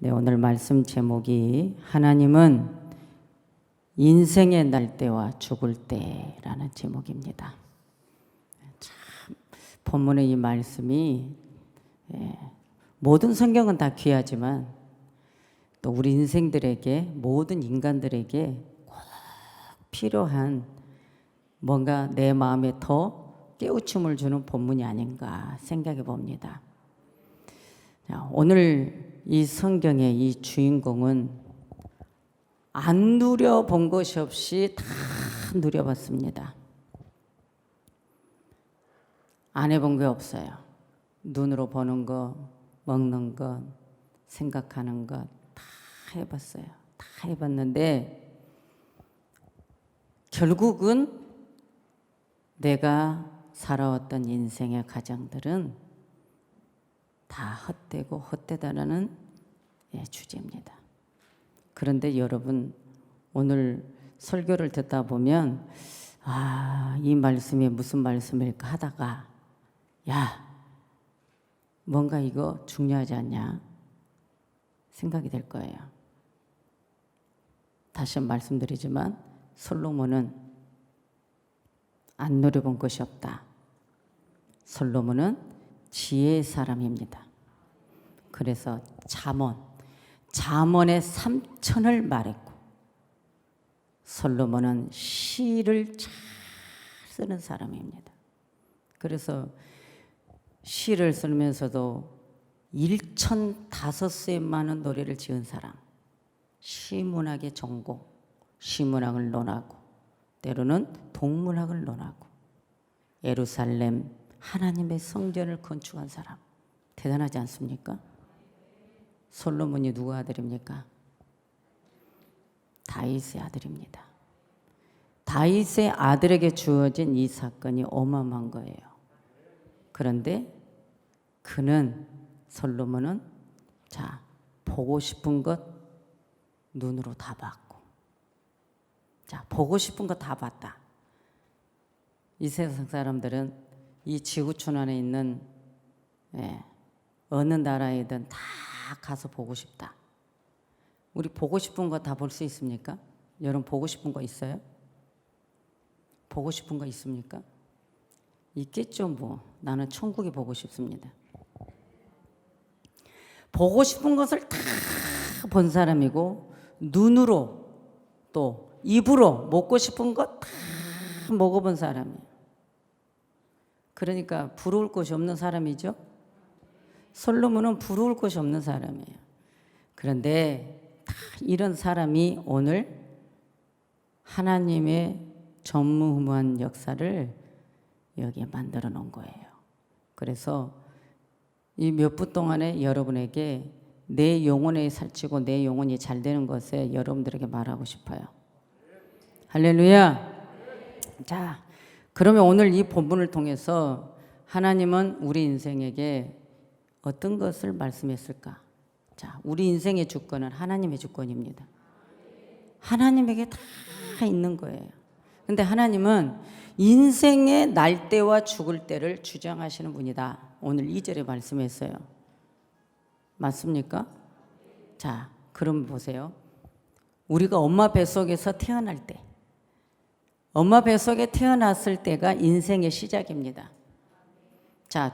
네, 오늘 말씀 제목이 하나님은 인생의 날 때와 죽을 때라는 제목입니다. 참 본문의 이 말씀이 모든 성경은 다 귀하지만 또 우리 인생들에게 모든 인간들에게 꼭 필요한 뭔가 내 마음에 더 깨우침을 주는 본문이 아닌가 생각해 봅니다. 자, 오늘 이 성경의 이 주인공은 안 누려본 것이 없이 다 누려봤습니다. 안 해본 게 없어요. 눈으로 보는 것, 먹는 것, 생각하는 것 다 해봤어요. 다 해봤는데 결국은 내가 살아왔던 인생의 과정들은 다 헛되고 헛되다라는 주제입니다. 그런데 여러분 오늘 설교를 듣다 보면 이 말씀이 무슨 말씀일까 하다가 뭔가 이거 중요하지 않냐 생각이 될 거예요. 다시 말씀드리지만 솔로몬은 안 누려본 것이 없다. 솔로몬은 지혜의 사람입니다. 그래서 잠언의 3천을 말했고 솔로몬은 시를 잘 쓰는 사람입니다. 그래서 시를 쓰면서도 1,005수의 많은 노래를 지은 사람, 시문학의 전공, 시문학을 논하고 때로는 동문학을 논하고 예루살렘 하나님의 성전을 건축한 사람, 대단하지 않습니까? 솔로몬이 누구 아들입니까? 다윗의 아들입니다. 다윗의 아들에게 주어진 이 사건이 어마어마한 거예요. 그런데 솔로몬은 보고 싶은 것 눈으로 다 봤고, 보고 싶은 거 다 봤다. 이 세상 사람들은 이 지구촌 안에 있는 어느 나라이든 다 가서 보고 싶다. 우리 보고 싶은 거 다 볼 수 있습니까? 여러분 보고 싶은 거 있어요? 보고 싶은 거 있습니까? 있겠죠 뭐. 나는 천국이 보고 싶습니다. 보고 싶은 것을 다 본 사람이고 눈으로 또 입으로 먹고 싶은 것 다 먹어본 사람이에요. 그러니까 부러울 것이 없는 사람이죠. 솔로몬은 부러울 것이 없는 사람이에요. 그런데 이런 사람이 오늘 하나님의 전무후무한 역사를 여기에 만들어 놓은 거예요. 그래서 이 몇 분 동안에 여러분에게 내 영혼에 살찌고 내 영혼이 잘 되는 것에 여러분들에게 말하고 싶어요. 할렐루야. 자, 그러면 오늘 이 본문을 통해서 하나님은 우리 인생에게 어떤 것을 말씀했을까? 우리 인생의 주권은 하나님의 주권입니다. 하나님에게 다 있는 거예요. 근데 하나님은 인생의 날 때와 죽을 때를 주장하시는 분이다. 오늘 2절에 말씀했어요. 맞습니까? 그럼 보세요. 우리가 엄마 뱃속에서 태어날 때, 엄마 뱃속에 태어났을 때가 인생의 시작입니다.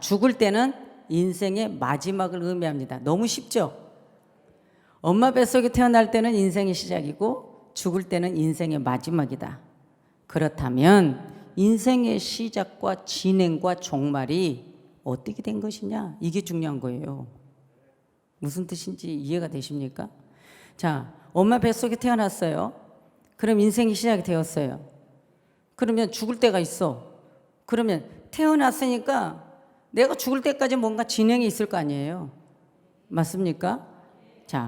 죽을 때는 인생의 마지막을 의미합니다. 너무 쉽죠? 엄마 뱃속에 태어날 때는 인생의 시작이고 죽을 때는 인생의 마지막이다. 그렇다면 인생의 시작과 진행과 종말이 어떻게 된 것이냐? 이게 중요한 거예요. 무슨 뜻인지 이해가 되십니까? 엄마 뱃속에 태어났어요. 그럼 인생이 시작이 되었어요. 그러면 죽을 때가 있어. 그러면 태어났으니까 내가 죽을 때까지 뭔가 진행이 있을 거 아니에요. 맞습니까?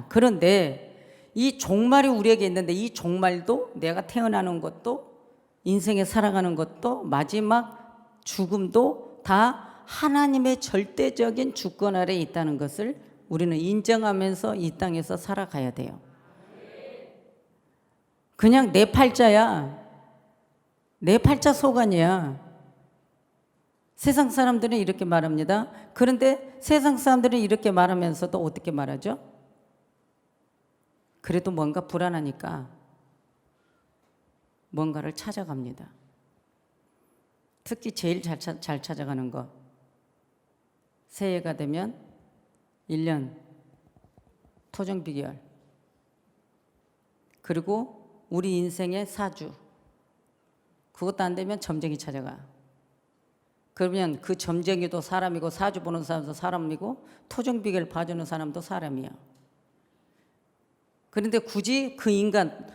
그런데 이 종말이 우리에게 있는데 이 종말도 내가 태어나는 것도 인생에 살아가는 것도 마지막 죽음도 다 하나님의 절대적인 주권 아래에 있다는 것을 우리는 인정하면서 이 땅에서 살아가야 돼요. 그냥 내 팔자야. 내 팔자 소관이야. 세상 사람들은 이렇게 말합니다. 그런데 세상 사람들은 이렇게 말하면서도 어떻게 말하죠? 그래도 뭔가 불안하니까 뭔가를 찾아갑니다. 특히 제일 잘 찾아가는 거, 새해가 되면 1년 토정 비결, 그리고 우리 인생의 사주, 그것도 안 되면 점쟁이 찾아가. 그러면 그 점쟁이도 사람이고 사주 보는 사람도 사람이고 토정 비결 봐주는 사람도 사람이야. 그런데 굳이 그 인간,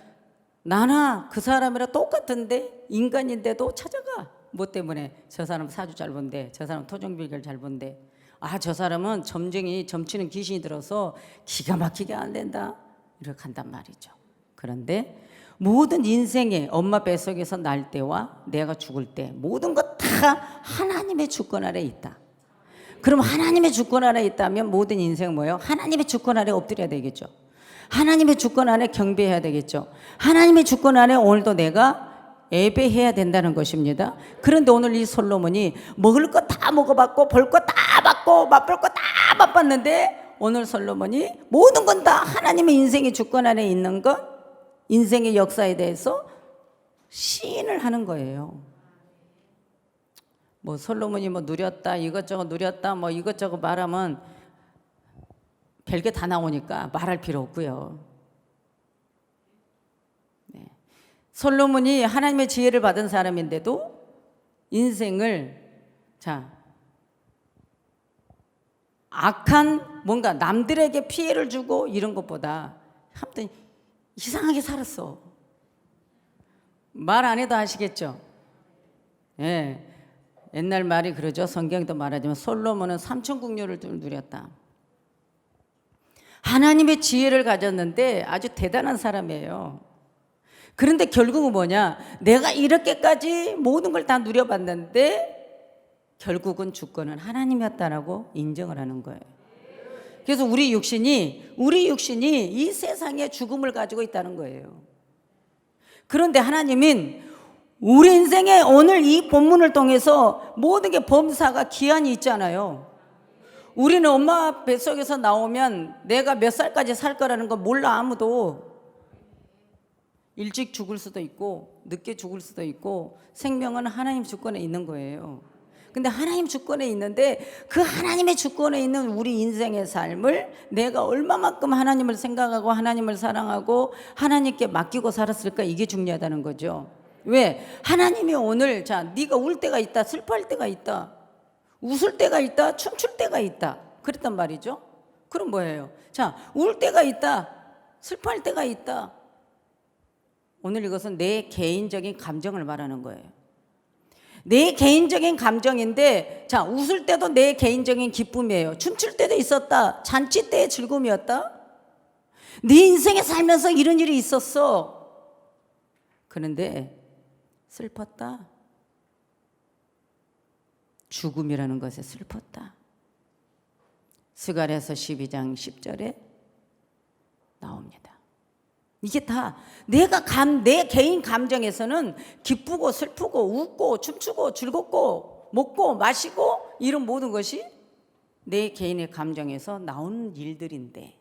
나나 그 사람이랑 똑같은데 인간인데도 찾아가. 뭐 때문에? 저 사람 사주 잘 본대, 저 사람 토정 비결 잘 본대, 아 저 사람은 점쟁이 점치는 귀신이 들어서 기가 막히게 안 된다, 이렇게 한단 말이죠. 그런데 모든 인생에 엄마 뱃속에서 날 때와 내가 죽을 때 모든 것 다 하나님의 주권 아래 있다. 그럼 하나님의 주권 아래 있다면 모든 인생은 뭐예요? 하나님의 주권 아래 엎드려야 되겠죠. 하나님의 주권 아래 경배해야 되겠죠. 하나님의 주권 아래 오늘도 내가 예배해야 된다는 것입니다. 그런데 오늘 이 솔로몬이 먹을 거 다 먹어봤고 볼 거 다 봤고 맛볼 거 다 맛봤는데 오늘 솔로몬이 모든 건 다 하나님의 인생의 주권 안에 있는 것, 인생의 역사에 대해서 시인을 하는 거예요. 뭐 솔로몬이 뭐 누렸다, 이것저것 누렸다, 뭐 이것저것 말하면 별게 다 나오니까 말할 필요 없고요. 네. 솔로몬이 하나님의 지혜를 받은 사람인데도 인생을 악한 뭔가 남들에게 피해를 주고 이런 것보다 아무튼 이상하게 살았어. 말 안 해도 아시겠죠? 예. 옛날 말이 그러죠. 성경도 말하지만 솔로몬은 삼천국률을 누렸다. 하나님의 지혜를 가졌는데 아주 대단한 사람이에요. 그런데 결국은 뭐냐? 내가 이렇게까지 모든 걸 다 누려봤는데 결국은 주권은 하나님이었다라고 인정을 하는 거예요. 그래서 우리 육신이 이 세상에 죽음을 가지고 있다는 거예요. 그런데 하나님은 우리 인생에 오늘 이 본문을 통해서 모든 게 범사가 기한이 있잖아요. 우리는 엄마 뱃속에서 나오면 내가 몇 살까지 살 거라는 거 몰라. 아무도. 일찍 죽을 수도 있고 늦게 죽을 수도 있고 생명은 하나님 주권에 있는 거예요. 근데 하나님 주권에 있는데 그 하나님의 주권에 있는 우리 인생의 삶을 내가 얼마만큼 하나님을 생각하고 하나님을 사랑하고 하나님께 맡기고 살았을까, 이게 중요하다는 거죠. 왜? 하나님이 오늘 네가 울 때가 있다, 슬퍼할 때가 있다, 웃을 때가 있다, 춤출 때가 있다, 그랬단 말이죠. 그럼 뭐예요? 울 때가 있다, 슬퍼할 때가 있다. 오늘 이것은 내 개인적인 감정을 말하는 거예요. 내 개인적인 감정인데 웃을 때도 내 개인적인 기쁨이에요. 춤출 때도 있었다, 잔치 때의 즐거움이었다. 네 인생에 살면서 이런 일이 있었어. 그런데 슬펐다. 죽음이라는 것에 슬펐다. 스가랴서 12장 10절에 나옵니다. 이게 다 내 개인 감정에서는 기쁘고 슬프고 웃고 춤추고 즐겁고 먹고 마시고 이런 모든 것이 내 개인의 감정에서 나오는 일들인데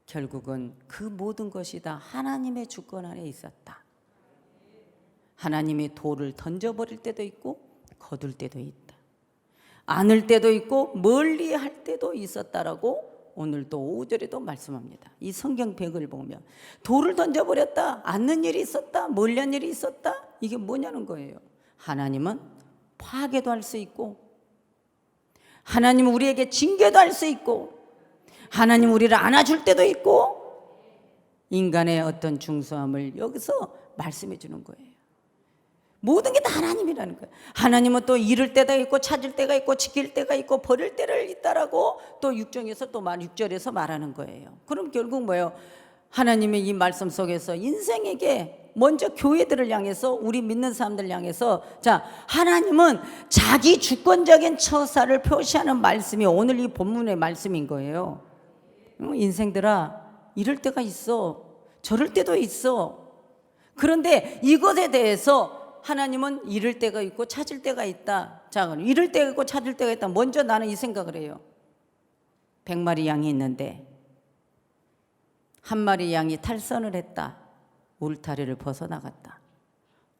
결국은 그 모든 것이 다 하나님의 주권 안에 있었다. 하나님이 돌을 던져버릴 때도 있고 거둘 때도 있다. 안을 때도 있고 멀리 할 때도 있었다라고 오늘도 5절에도 말씀합니다. 이 성경백을 보면 돌을 던져버렸다, 안는 일이 있었다, 멀리 한 일이 있었다, 이게 뭐냐는 거예요. 하나님은 파괴도 할 수 있고 하나님은 우리에게 징계도 할 수 있고 하나님 우리를 안아줄 때도 있고 인간의 어떤 중소함을 여기서 말씀해 주는 거예요. 모든 게 다 하나님이라는 거예요. 하나님은 또 잃을 때가 있고 찾을 때가 있고 지킬 때가 있고 버릴 때를 있다라고 또 6절에서 말하는 거예요. 그럼 결국 뭐예요? 하나님의 이 말씀 속에서 인생에게 먼저 교회들을 향해서 우리 믿는 사람들 향해서 하나님은 자기 주권적인 처사를 표시하는 말씀이 오늘 이 본문의 말씀인 거예요. 인생들아, 이럴 때가 있어, 저럴 때도 있어. 그런데 이것에 대해서 하나님은 잃을 때가 있고 찾을 때가 있다. 잃을 때가 있고 찾을 때가 있다. 먼저 나는 이 생각을 해요. 100마리 양이 있는데 한 마리 양이 탈선을 했다. 울타리를 벗어나갔다.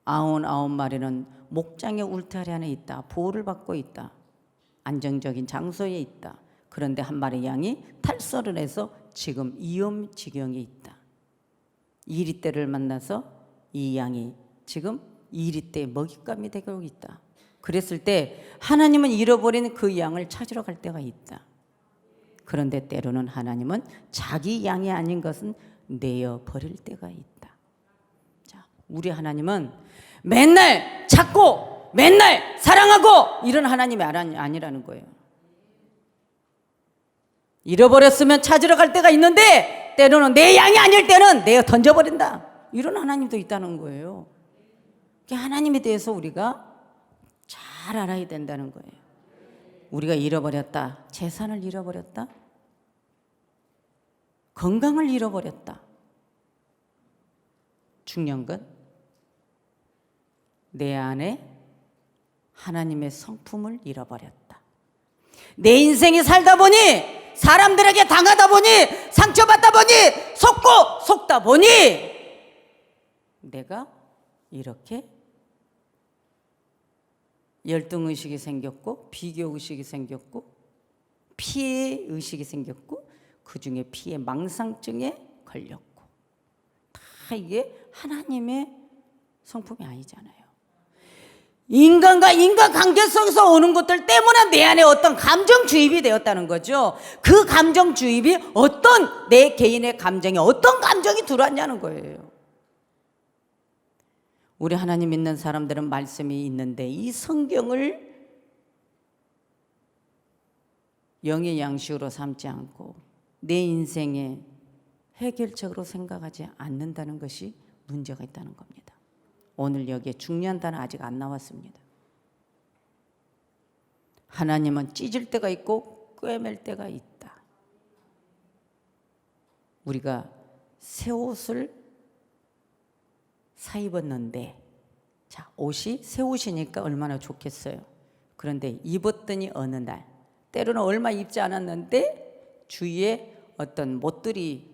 99마리는 목장의 울타리 안에 있다. 보호를 받고 있다. 안정적인 장소에 있다. 그런데 한 마리 양이 탈선을 해서 지금 위험 지경에 있다. 이리떼를 만나서 이 양이 지금 이리떼의 먹잇감이 되고 있다. 그랬을 때 하나님은 잃어버린 그 양을 찾으러 갈 때가 있다. 그런데 때로는 하나님은 자기 양이 아닌 것은 내어 버릴 때가 있다. 자, 우리 하나님은 맨날 찾고 맨날 사랑하고 이런 하나님이 아니라는 거예요. 잃어버렸으면 찾으러 갈 때가 있는데 때로는 내 양이 아닐 때는 내어 던져버린다. 이런 하나님도 있다는 거예요. 하나님에 대해서 우리가 잘 알아야 된다는 거예요. 우리가 잃어버렸다. 재산을 잃어버렸다. 건강을 잃어버렸다. 중요한 건 내 안에 하나님의 성품을 잃어버렸다. 내 인생이 살다 보니 사람들에게 당하다 보니 상처받다 보니 속다 보니 내가 이렇게 열등의식이 생겼고 비교의식이 생겼고 피해의식이 생겼고 그중에 피해 망상증에 걸렸고 다 이게 하나님의 성품이 아니잖아요. 인간과 인간관계 속에서 오는 것들 때문에 내 안에 어떤 감정주입이 되었다는 거죠. 그 감정주입이 어떤 내 개인의 감정에 어떤 감정이 들어왔냐는 거예요. 우리 하나님 믿는 사람들은 말씀이 있는데 이 성경을 영의 양식으로 삼지 않고 내 인생의 해결책으로 생각하지 않는다는 것이 문제가 있다는 겁니다. 오늘 여기에 중요한 단어 아직 안 나왔습니다. 하나님은 찢을 때가 있고 꿰맬 때가 있다. 우리가 새 옷을 사 입었는데 자, 옷이 새 옷이니까 얼마나 좋겠어요. 그런데 입었더니 어느 날 때로는 얼마 입지 않았는데 주위에 어떤 못들이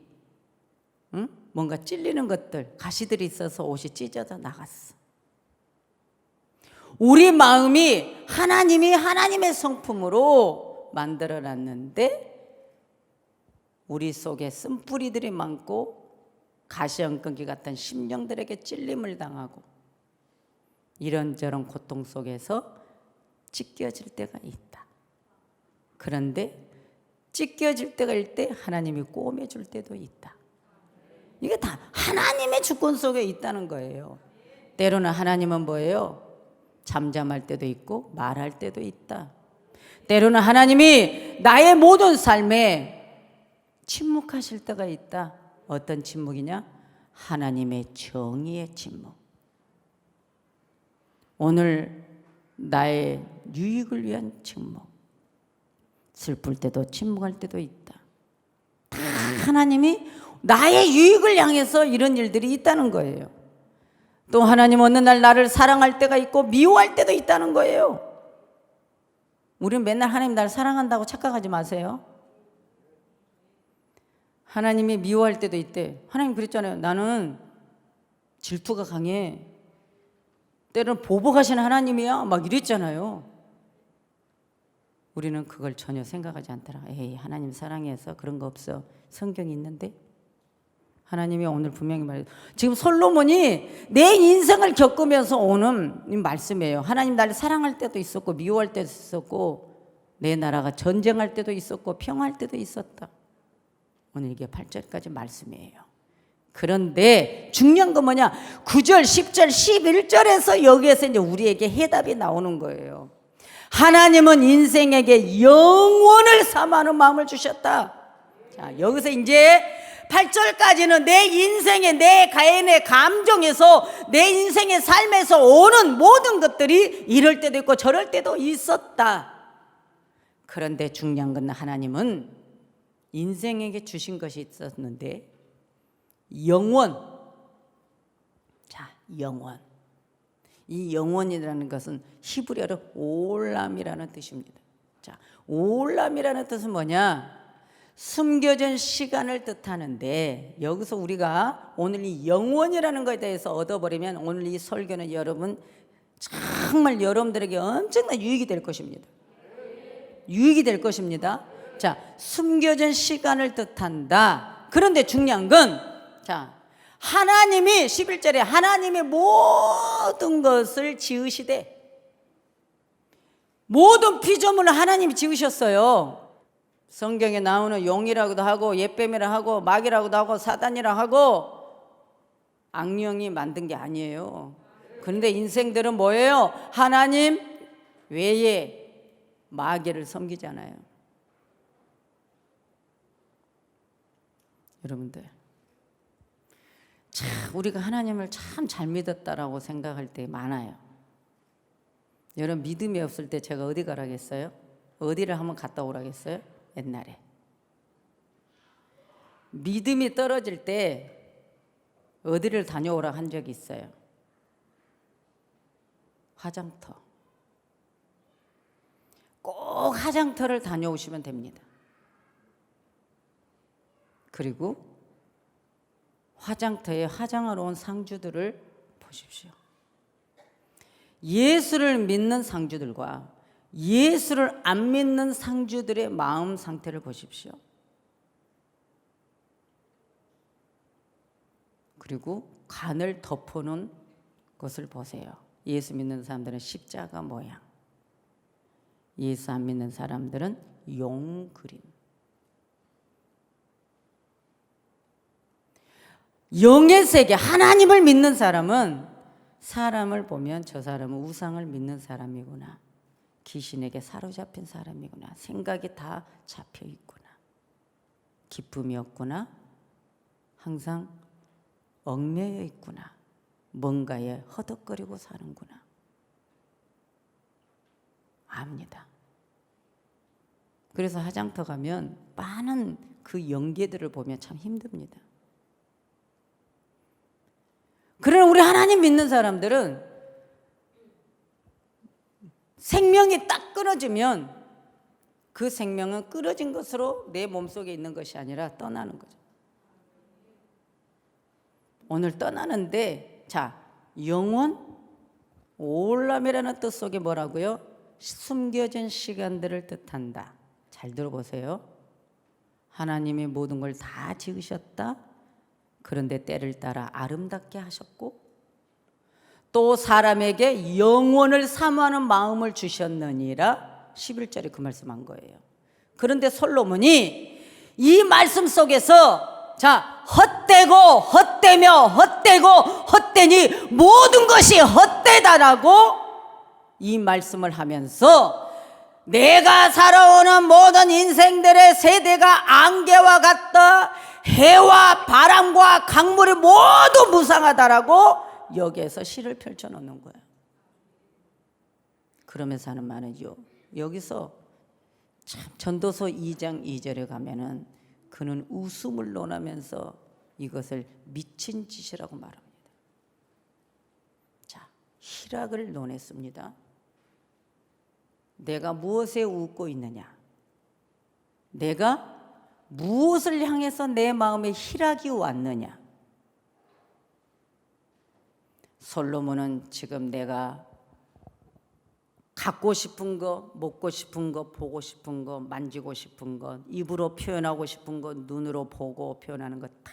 뭔가 찔리는 것들 가시들이 있어서 옷이 찢어져 나갔어. 우리 마음이 하나님이 하나님의 성품으로 만들어놨는데 우리 속에 쓴뿌리들이 많고 가시엉끈기 같은 심령들에게 찔림을 당하고 이런저런 고통 속에서 찢겨질 때가 있다. 그런데 찢겨질 때가 있을 때 하나님이 꼬매줄 때도 있다. 이게 다 하나님의 주권 속에 있다는 거예요. 때로는 하나님은 뭐예요? 잠잠할 때도 있고 말할 때도 있다. 때로는 하나님이 나의 모든 삶에 침묵하실 때가 있다. 어떤 침묵이냐? 하나님의 정의의 침묵. 오늘 나의 유익을 위한 침묵. 슬플 때도 침묵할 때도 있다. 다 하나님이 나의 유익을 향해서 이런 일들이 있다는 거예요. 또 하나님 어느 날 나를 사랑할 때가 있고 미워할 때도 있다는 거예요. 우리는 맨날 하나님 나를 사랑한다고 착각하지 마세요. 하나님이 미워할 때도 있대. 하나님 그랬잖아요. 나는 질투가 강해. 때로는 보복하시는 하나님이야. 막 이랬잖아요. 우리는 그걸 전혀 생각하지 않더라. 에이, 하나님 사랑해서 그런 거 없어. 성경이 있는데. 하나님이 오늘 분명히 말해요. 지금 솔로몬이 내 인생을 겪으면서 오는 말씀이에요. 하나님 나를 사랑할 때도 있었고 미워할 때도 있었고 내 나라가 전쟁할 때도 있었고 평화할 때도 있었다. 오늘 이게 8절까지 말씀이에요. 그런데 중요한 건 뭐냐? 9절, 10절, 11절에서 여기에서 이제 우리에게 해답이 나오는 거예요. 하나님은 인생에게 영원을 사모하는 마음을 주셨다. 자, 여기서 이제 8절까지는 내 인생의 내 가인의 감정에서 내 인생의 삶에서 오는 모든 것들이 이럴 때도 있고 저럴 때도 있었다. 그런데 중요한 건 하나님은 인생에게 주신 것이 있었는데 영원. 자, 영원. 이 영원이라는 것은 히브리어로 올람이라는 뜻입니다. 자, 올람이라는 뜻은 뭐냐? 숨겨진 시간을 뜻하는데, 여기서 우리가 오늘 이 영원이라는 것에 대해서 얻어버리면 오늘 이 설교는 여러분 정말 여러분들에게 엄청난 유익이 될 것입니다. 유익이 될 것입니다. 자, 숨겨진 시간을 뜻한다. 그런데 중요한 건, 자, 하나님이 11절에 하나님의 모든 것을 지으시되, 모든 피조물을 하나님이 지으셨어요. 성경에 나오는 용이라고도 하고 옛뱀이라 하고 마귀라고도 하고 사단이라 하고 악령이 만든 게 아니에요. 그런데 인생들은 뭐예요? 하나님 외에 마귀를 섬기잖아요. 여러분들, 참 우리가 하나님을 참 잘 믿었다라고 생각할 때 많아요. 여러분, 믿음이 없을 때 제가 어디 가라겠어요? 어디를 한번 갔다 오라겠어요? 옛날에 믿음이 떨어질 때 어디를 다녀오라 한 적이 있어요? 화장터. 꼭 화장터를 다녀오시면 됩니다. 그리고 화장터에 화장하러 온 상주들을 보십시오. 예수를 믿는 상주들과 예수를 안 믿는 상주들의 마음 상태를 보십시오. 그리고 간을 덮어놓은 것을 보세요. 예수 믿는 사람들은 십자가 모양, 예수 안 믿는 사람들은 용 그림. 영의 세계, 하나님을 믿는 사람은 사람을 보면 저 사람은 우상을 믿는 사람이구나, 귀신에게 사로잡힌 사람이구나, 생각이 다 잡혀 있구나, 기쁨이 없구나, 항상 얽매여 있구나, 뭔가에 허덕거리고 사는구나 압니다. 그래서 화장터 가면 많은 그 연계들을 보면 참 힘듭니다. 그러나 우리 하나님 믿는 사람들은 생명이 딱 끊어지면 그 생명은 끊어진 것으로 내 몸속에 있는 것이 아니라 떠나는 거죠. 오늘 떠나는데, 자, 영원 올람이라는 뜻 속에 뭐라고요? 숨겨진 시간들을 뜻한다. 잘 들어보세요. 하나님이 모든 걸 다 지으셨다. 그런데 때를 따라 아름답게 하셨고 또 사람에게 영원을 사모하는 마음을 주셨느니라. 11절에 그 말씀한 거예요. 그런데 솔로몬이 이 말씀 속에서, 자, 헛되고 헛되며 헛되고 헛되니 모든 것이 헛되다라고 이 말씀을 하면서 내가 살아오는 모든 인생들의 세대가 안개와 같다, 해와 바람과 강물이 모두 무상하다라고 여기에서 시를 펼쳐놓는 거예요. 그러면서 하는 말은요, 여기서 참 전도서 2장 2절에 가면은 그는 웃음을 논하면서 이것을 미친 짓이라고 말합니다. 자, 희락을 논했습니다. 내가 무엇에 웃고 있느냐, 내가 무엇을 향해서 내 마음에 희락이 왔느냐. 솔로몬은 지금 내가 갖고 싶은 거, 먹고 싶은 거, 보고 싶은 거, 만지고 싶은 거, 입으로 표현하고 싶은 거, 눈으로 보고 표현하는 거 다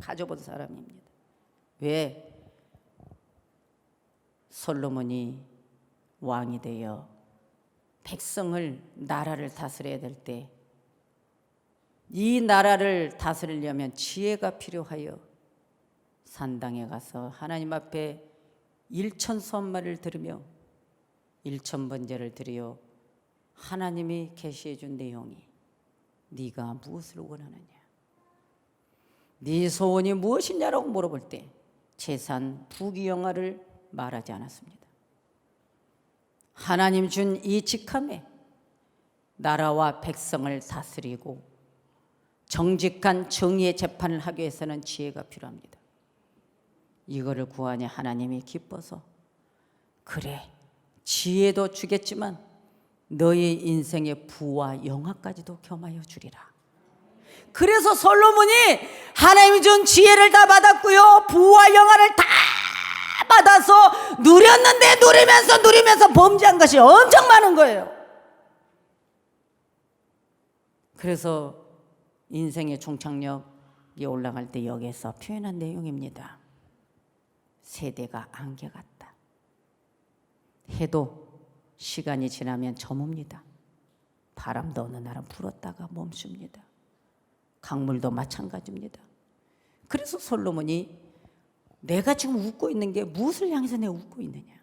가져본 사람입니다. 왜? 솔로몬이 왕이 되어 백성을, 나라를 다스려야 될 때 이 나라를 다스리려면 지혜가 필요하여 산당에 가서 하나님 앞에 1,000선말을 들으며 1,000번제를 드려 하나님이 계시해 준 내용이 네가 무엇을 원하느냐, 네 소원이 무엇이냐라고 물어볼 때 재산, 부귀영화를 말하지 않았습니다. 하나님 준 이 직함에 나라와 백성을 다스리고 정직한 정의의 재판을 하기 위해서는 지혜가 필요합니다. 이거를 구하니 하나님이 기뻐서 그래, 지혜도 주겠지만 너의 인생의 부와 영화까지도 겸하여 주리라. 그래서 솔로몬이 하나님이 준 지혜를 다 받았고요, 부와 영화를 다 받아서 누렸는데 누리면서 범죄한 것이 엄청 많은 거예요. 그래서 인생의 종착역이 올라갈 때 여기에서 표현한 내용입니다. 세대가 안개 같다. 해도 시간이 지나면 저뭅니다. 바람도 어느 날은 불었다가 멈춥니다. 강물도 마찬가지입니다. 그래서 솔로몬이 내가 지금 웃고 있는 게 무엇을 향해서 내가 웃고 있느냐,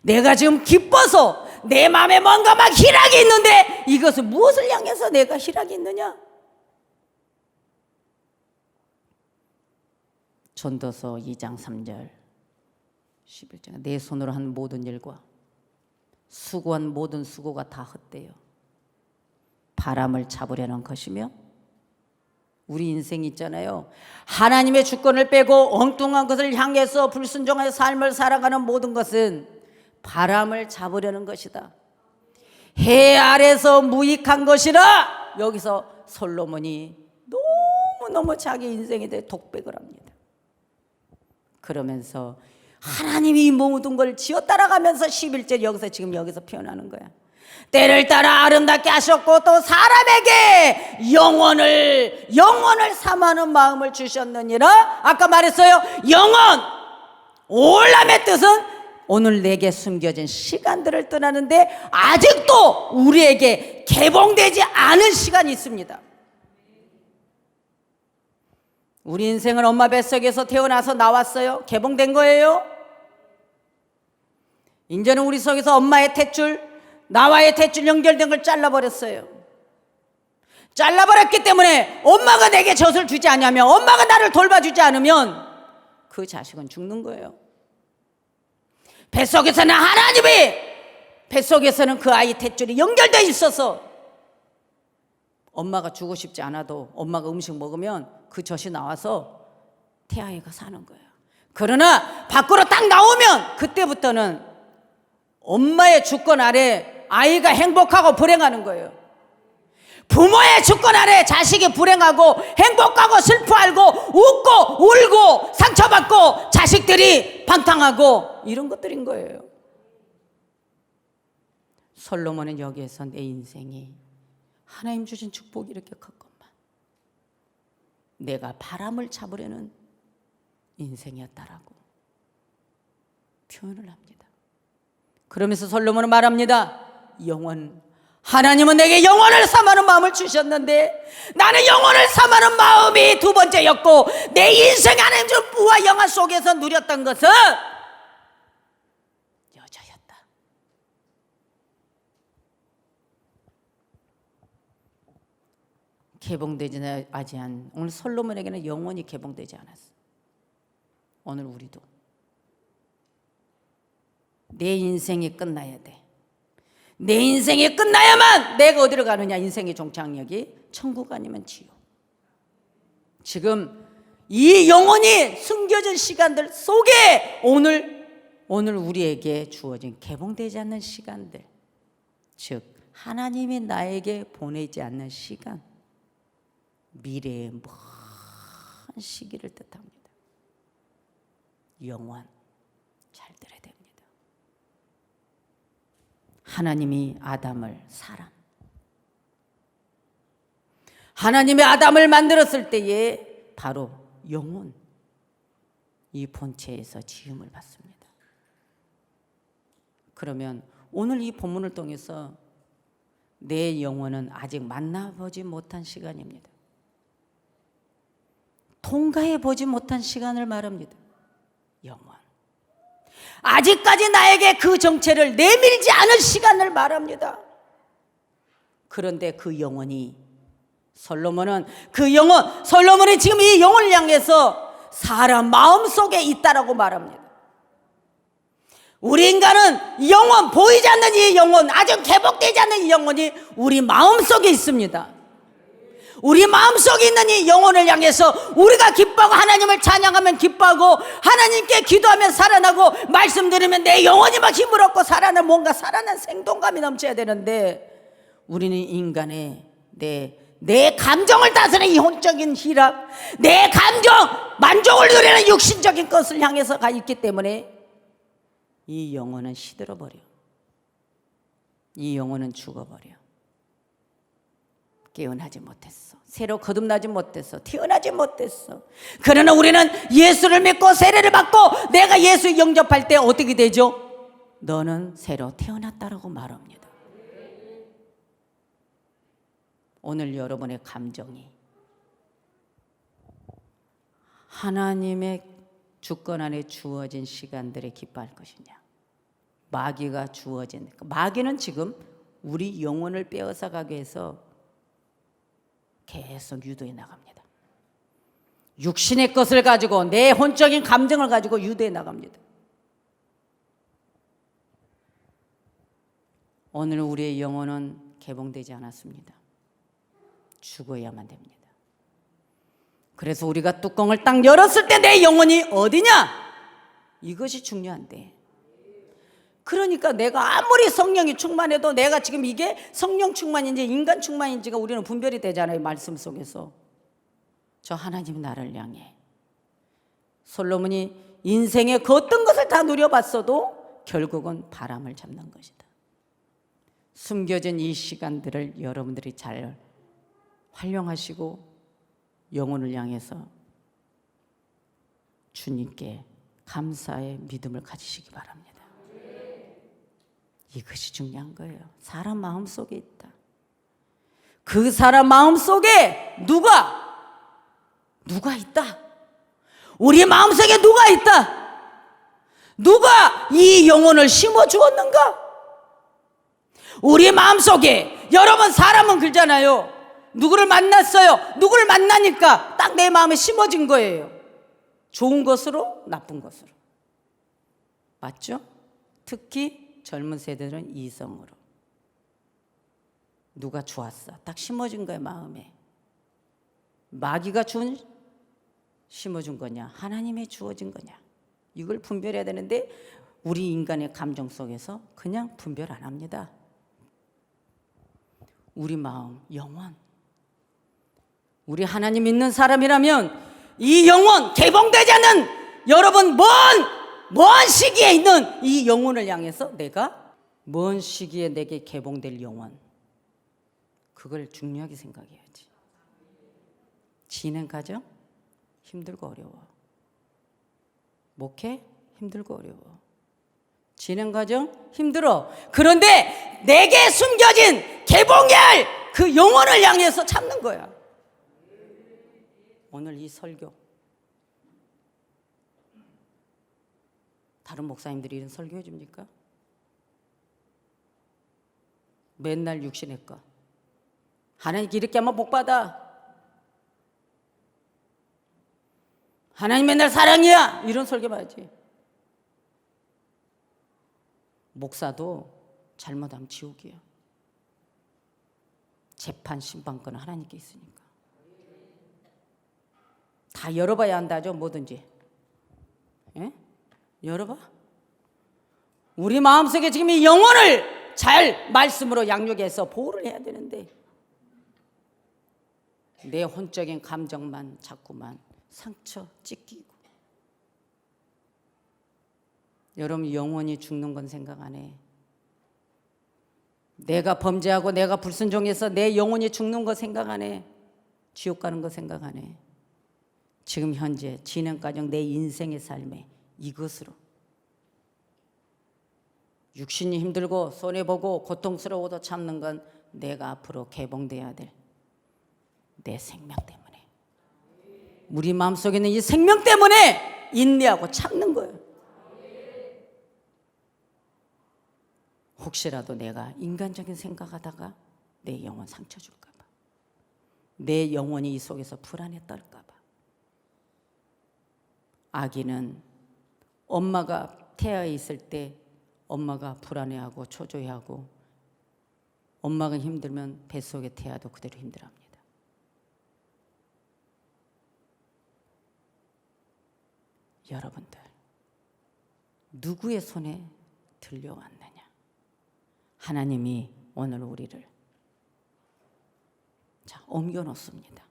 내가 지금 기뻐서 내 마음에 뭔가 막 희락이 있는데 이것을 무엇을 향해서 내가 희락이 있느냐. 전도서 2장 3절 11절 내 손으로 한 모든 일과 수고한 모든 수고가 다 헛되요 바람을 잡으려는 것이며, 우리 인생 있잖아요, 하나님의 주권을 빼고 엉뚱한 것을 향해서 불순종의 삶을 살아가는 모든 것은 바람을 잡으려는 것이다. 해 아래서 무익한 것이라. 여기서 솔로몬이 너무너무 자기 인생에 대해 독백을 합니다. 그러면서 하나님이 이 모든 걸 지어 따라가면서 11절 여기서 표현하는 거야. 때를 따라 아름답게 하셨고 또 사람에게 영원을 삼하는 마음을 주셨느니라. 아까 말했어요. 영원, 올람의 뜻은 오늘 내게 숨겨진 시간들을 떠나는데 아직도 우리에게 개봉되지 않은 시간이 있습니다. 우리 인생은 엄마 뱃속에서 태어나서 나왔어요. 개봉된 거예요. 이제는 우리 속에서 엄마의 탯줄, 나와의 탯줄 연결된 걸 잘라버렸어요. 잘라버렸기 때문에 엄마가 내게 젖을 주지 않으면, 엄마가 나를 돌봐주지 않으면 그 자식은 죽는 거예요. 뱃속에서는 뱃속에서는 그 아이 탯줄이 연결되어 있어서 엄마가 주고 싶지 않아도 엄마가 음식 먹으면 그 젖이 나와서 태아이가 사는 거예요. 그러나 밖으로 딱 나오면 그때부터는 엄마의 주권 아래 아이가 행복하고 불행하는 거예요. 부모의 주권 아래 자식이 불행하고 행복하고 슬퍼하고 웃고 울고 상처받고 자식들이 방탕하고 이런 것들인 거예요. 솔로몬은 여기에서 내 인생이 하나님 주신 축복이 이렇게 컸건만 내가 바람을 잡으려는 인생이었다라고 표현을 합니다. 그러면서 솔로몬은 말합니다. 하나님은 내게 영원을 삼하는 마음을 주셨는데 나는 영원을 삼하는 마음이 두 번째였고, 내 인생 하나님 준 부와 영화 속에서 누렸던 것은 여자였다. 개봉되지 않은 오늘 솔로몬에게는 영원히 개봉되지 않았어. 오늘 우리도 내 인생이 끝나야 돼. 내 인생이 끝나야만 내가 어디로 가느냐. 인생의 종착역이 천국 아니면 지옥. 지금 이 영원히 숨겨진 시간들 속에 오늘 우리에게 주어진 개봉되지 않는 시간들, 즉 하나님이 나에게 보내지 않는 시간, 미래의 먼 시기를 뜻합니다. 영원, 잘 들어야 됩니다. 하나님이 아담을 하나님이 아담을 만들었을 때에 바로 영혼, 이 본체에서 지음을 받습니다. 그러면 오늘 이 본문을 통해서 내 영혼은 아직 만나보지 못한 시간입니다. 통과해보지 못한 시간을 말합니다. 영원, 아직까지 나에게 그 정체를 내밀지 않은 시간을 말합니다. 그런데 그 영혼이 솔로몬이 지금 이 영혼을 향해서 사람 마음속에 있다라고 말합니다. 우리 인간은 영혼, 보이지 않는 이 영혼, 아직 개복되지 않는 이 영혼이 우리 마음속에 있습니다. 우리 마음속에 있는 이 영혼을 향해서 우리가 기뻐하고 하나님을 찬양하면 기뻐하고 하나님께 기도하면 살아나고 말씀 들으면 내 영혼이 막 힘을 얻고 살아난 뭔가 살아난 생동감이 넘쳐야 되는데 우리는 인간의 내 감정을 다스리는 이 혼적인 희락, 내 감정, 만족을 누리는 육신적인 것을 향해서 가 있기 때문에 이 영혼은 시들어버려. 이 영혼은 죽어버려. 깨어나지 못했어. 새로 거듭나지 못했어. 태어나지 못했어. 그러나 우리는 예수를 믿고 세례를 받고 내가 예수 영접할 때 어떻게 되죠? 너는 새로 태어났다라고 말합니다. 오늘 여러분의 감정이 하나님의 주권 안에 주어진 시간들에 기뻐할 것이냐, 마귀가 주어진, 마귀는 지금 우리 영혼을 빼앗아 가기 위해서 계속 유도해 나갑니다. 육신의 것을 가지고 내 혼적인 감정을 가지고 유도해 나갑니다. 오늘 우리의 영혼은 개봉되지 않았습니다. 죽어야만 됩니다. 그래서 우리가 뚜껑을 딱 열었을 때 내 영혼이 어디냐? 이것이 중요한데, 그러니까 내가 아무리 성령이 충만해도 내가 지금 이게 성령 충만인지 인간 충만인지가 우리는 분별이 되잖아요. 말씀 속에서. 저 하나님 나를 향해, 솔로몬이 인생의 그 어떤 것을 다 누려봤어도 결국은 바람을 잡는 것이다. 숨겨진 이 시간들을 여러분들이 잘 활용하시고 영혼을 향해서 주님께 감사의 믿음을 가지시기 바랍니다. 이것이 중요한 거예요. 사람 마음 속에 있다. 그 사람 마음 속에 누가 있다. 우리 마음 속에 누가 있다. 누가 이 영혼을 심어 주었는가? 우리 마음 속에, 여러분 사람은 그러잖아요. 누구를 만났어요. 누구를 만나니까 딱 내 마음에 심어진 거예요. 좋은 것으로, 나쁜 것으로. 맞죠? 특히 젊은 세대들은 이성으로. 누가 좋았어. 딱 심어준 거야, 마음에. 마귀가 심어준 거냐, 하나님의 주어진 거냐. 이걸 분별해야 되는데 우리 인간의 감정 속에서 그냥 분별 안 합니다. 우리 마음, 영혼. 우리 하나님 믿는 사람이라면 이 영혼, 개봉되지 않는, 여러분 먼 시기에 있는 이 영혼을 향해서 내가 먼 시기에 내게 개봉될 영혼, 그걸 중요하게 생각해야지. 진행 과정 힘들고 어려워. 목회 힘들고 어려워. 진행 과정 힘들어. 그런데 내게 숨겨진 개봉해야 할 그 영혼을 향해서 참는 거야. 오늘 이 설교, 다른 목사님들이 이런 설교해 줍니까? 맨날 육신의 것. 하나님 이렇게 하면 복 받아. 하나님 맨날 사랑이야. 이런 설교만 하지. 목사도 잘못하면 지옥이야. 재판 심판권은 하나님께 있으니까. 다 열어봐야 한다죠. 뭐든지. 예? 열어봐. 우리 마음속에 지금 이 영혼을 잘 말씀으로 양육해서 보호를 해야 되는데 내 혼적인 감정만 자꾸만 상처 찢기고. 여러분 영혼이 죽는 건 생각 안 해. 내가 범죄하고 내가 불순종해서 내 영혼이 죽는 거 생각 안 해. 지옥 가는 거 생각 안 해. 지금 현재 진행 과정 내 인생의 삶에 이것으로 육신이 힘들고 손해보고 고통스러워도 참는 건 내가 앞으로 개봉돼야 될 내 생명 때문에, 우리 마음속에 있는 이 생명 때문에 인내하고 참는 거예요. 혹시라도 내가 인간적인 생각하다가 내 영혼 상처 줄까 봐, 내 영혼이 이 속에서 불안에 떨까 봐. 아기는 엄마가 태아에 있을 때 엄마가 불안해하고 초조해하고 엄마가 힘들면 뱃속의 태아도 그대로 힘들어합니다. 여러분들 누구의 손에 들려왔느냐? 하나님이 오늘 우리를 옮겨 놓습니다.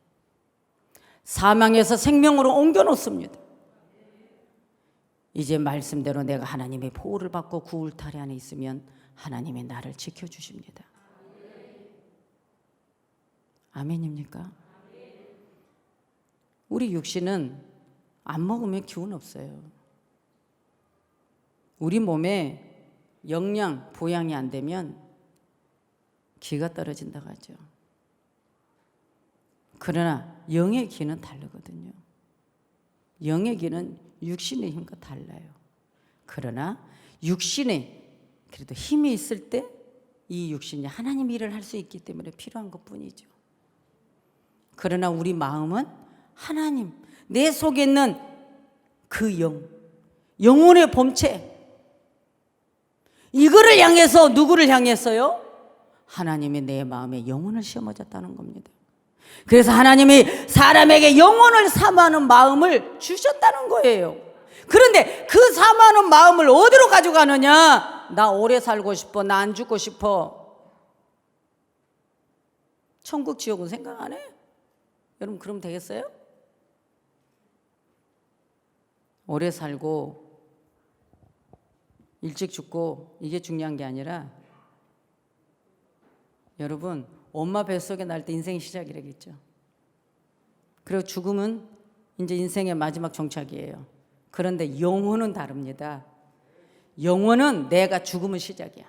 사망에서 생명으로 옮겨 놓습니다. 이제 말씀대로 내가 하나님의 보호를 받고 그 울타리 안에 있으면 하나님이 나를 지켜주십니다. 아멘입니까? 우리 육신은 안 먹으면 기운 없어요. 우리 몸에 영양, 보양이 안 되면 기가 떨어진다고 하죠. 그러나 영의 기는 다르거든요. 영의 기는 육신의 힘과 달라요. 그러나 육신에 그래도 힘이 있을 때 이 육신이 하나님 일을 할 수 있기 때문에 필요한 것뿐이죠. 그러나 우리 마음은 하나님, 내 속에 있는 그 영혼의 본체, 이거를 향해서 누구를 향했어요? 하나님이 내 마음에 영혼을 심어줬다는 겁니다. 그래서 하나님이 사람에게 영혼을 사모하는 마음을 주셨다는 거예요. 그런데 그 사모하는 마음을 어디로 가져가느냐? 나 오래 살고 싶어, 나 안 죽고 싶어. 천국 지옥은 생각 안 해? 여러분 그럼 되겠어요? 오래 살고 일찍 죽고 이게 중요한 게 아니라 여러분 엄마 뱃속에 날 때 인생이 시작이라겠죠. 그리고 죽음은 이제 인생의 마지막 종착이에요. 그런데 영혼은 다릅니다. 영혼은 내가 죽으면 시작이야.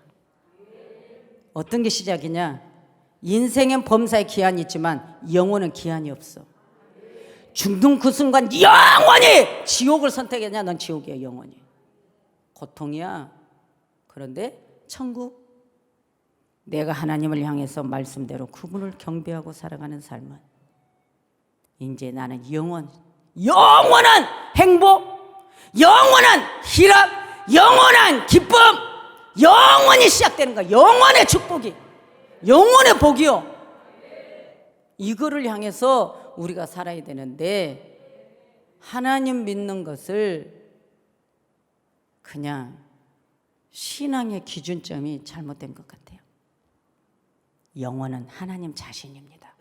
어떤 게 시작이냐? 인생엔 범사의 기한이 있지만 영혼은 기한이 없어. 죽는 그 순간 영원히 지옥을 선택했냐? 넌 지옥이야. 영원히 고통이야. 그런데 천국, 내가 하나님을 향해서 말씀대로 그분을 경배하고 살아가는 삶은 이제 나는 영원한 행복, 영원한 희락, 영원한 기쁨, 영원히 시작되는 거야. 영원의 축복이, 영원의 복이요. 이거를 향해서 우리가 살아야 되는데 하나님 믿는 것을 그냥 신앙의 기준점이 잘못된 것 같아요. 영혼은 하나님 자신입니다.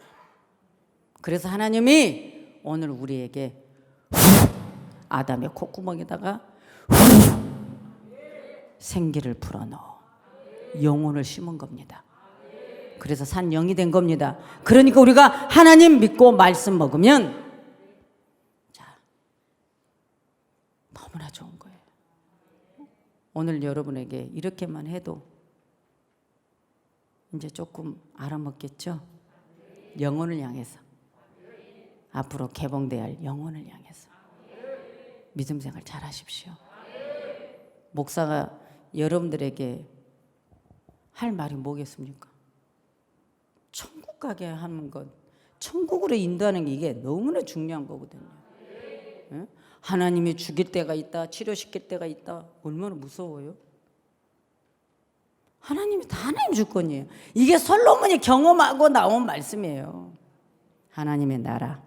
그래서 하나님이 오늘 우리에게 아담의 콧구멍에다가 생기를 불어넣어 영혼을 심은 겁니다. 그래서 산 영이 된 겁니다. 그러니까 우리가 하나님 믿고 말씀 먹으면 너무나 좋은 거예요. 오늘 여러분에게 이렇게만 해도 이제 조금 알아먹겠죠? 영혼을 향해서, 앞으로 개봉돼야 할 영혼을 향해서 믿음 생활 잘 하십시오. 목사가 여러분들에게 할 말이 뭐겠습니까? 천국 가게 하는 것, 천국으로 인도하는 게 이게 너무나 중요한 거거든요. 예? 하나님이 죽일 때가 있다, 치료시킬 때가 있다. 얼마나 무서워요? 하나님이 다 하나님 주권이에요. 이게 솔로몬이 경험하고 나온 말씀이에요. 하나님의 나라,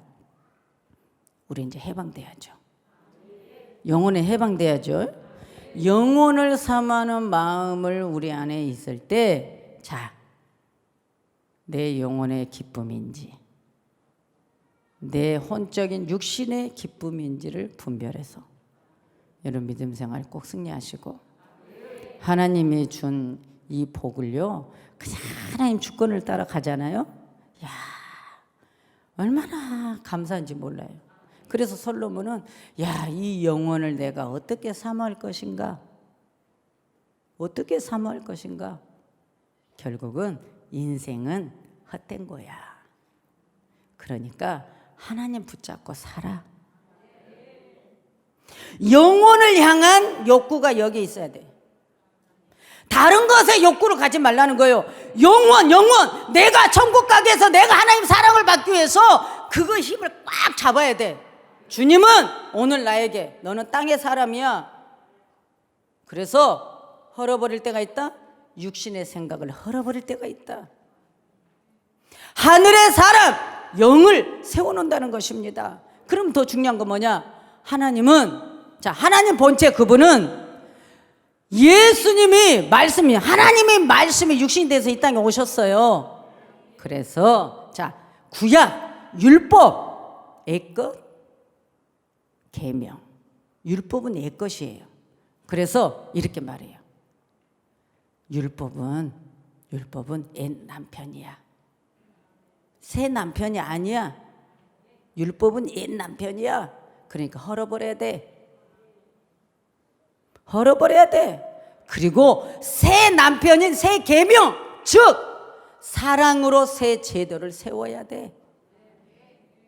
우리 이제 해방돼야죠. 영혼에 해방돼야죠. 영혼을 사모하는 마음을 우리 안에 있을 때, 자, 내 영혼의 기쁨인지 내 혼적인 육신의 기쁨인지를 분별해서 여러분 믿음 생활 꼭 승리하시고, 하나님이 준 이 복을요 그냥 하나님 주권을 따라 가잖아요. 야, 얼마나 감사한지 몰라요. 그래서 솔로몬은 야, 이 영혼을 내가 어떻게 사모할 것인가, 어떻게 사모할 것인가. 결국은 인생은 헛된 거야. 그러니까 하나님 붙잡고 살아. 영혼을 향한 욕구가 여기 있어야 돼. 다른 것에 욕구를 가지 말라는 거예요. 영혼, 내가 천국 가기 위해서, 내가 하나님 사랑을 받기 위해서 그거 힘을 꽉 잡아야 돼. 주님은 오늘 나에게 너는 땅의 사람이야. 그래서 헐어버릴 때가 있다. 육신의 생각을 헐어버릴 때가 있다. 하늘의 사람, 영을 세워놓는다는 것입니다. 그럼 더 중요한 건 뭐냐? 하나님은 자, 하나님 본체 그분은 예수님이 말씀이 하나님의 말씀이 육신이 돼서 이 땅에 오셨어요. 그래서 자, 구약, 율법, 애것, 계명. 율법은 애것이에요. 그래서 이렇게 말해요. 율법은 옛 남편이야. 새 남편이 아니야. 율법은 옛 남편이야. 그러니까 헐어버려야 돼. 헐어버려야 돼. 그리고 새 남편인 새 계명, 즉 사랑으로 새 제도를 세워야 돼.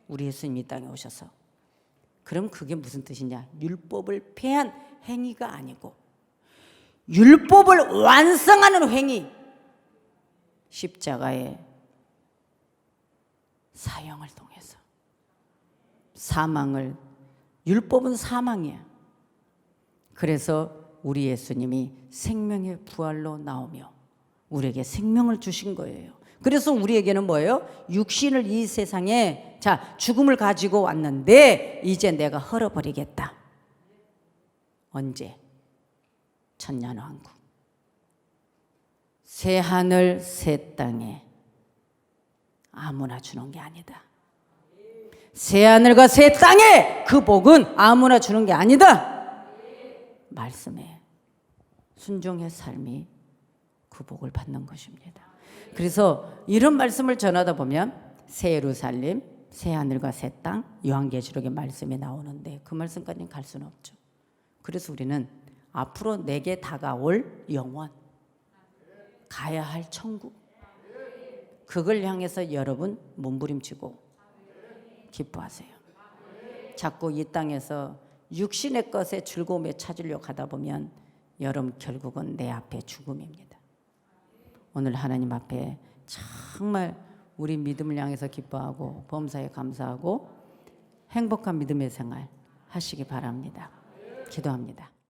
우리 예수님이 이 땅에 오셔서. 그럼 그게 무슨 뜻이냐? 율법을 폐한 행위가 아니고 율법을 완성하는 행위. 십자가의 사형을 통해서 사망을, 율법은 사망이야. 그래서 우리 예수님이 생명의 부활로 나오며 우리에게 생명을 주신 거예요. 그래서 우리에게는 뭐예요? 육신을 이 세상에 자, 죽음을 가지고 왔는데 이제 내가 헐어버리겠다. 언제? 천년왕국. 새 하늘 새 땅에 아무나 주는 게 아니다. 새 하늘과 새 땅에 그 복은 아무나 주는 게 아니다. 말씀에 순종의 삶이 그 복을 받는 것입니다. 그래서 이런 말씀을 전하다 보면 새 예루살렘, 새 하늘과 새 땅, 요한계시록의 말씀이 나오는데 그 말씀까지는 갈 수는 없죠. 그래서 우리는 앞으로 내게 다가올 영원, 가야 할 천국, 그걸 향해서 여러분 몸부림치고 기뻐하세요. 자꾸 이 땅에서 육신의 것에 즐거움에 찾으려고 하다 보면 여러분 결국은 내 앞에 죽음입니다. 오늘 하나님 앞에 정말 우리 믿음을 향해서 기뻐하고 범사에 감사하고 행복한 믿음의 생활 하시기 바랍니다. 기도합니다.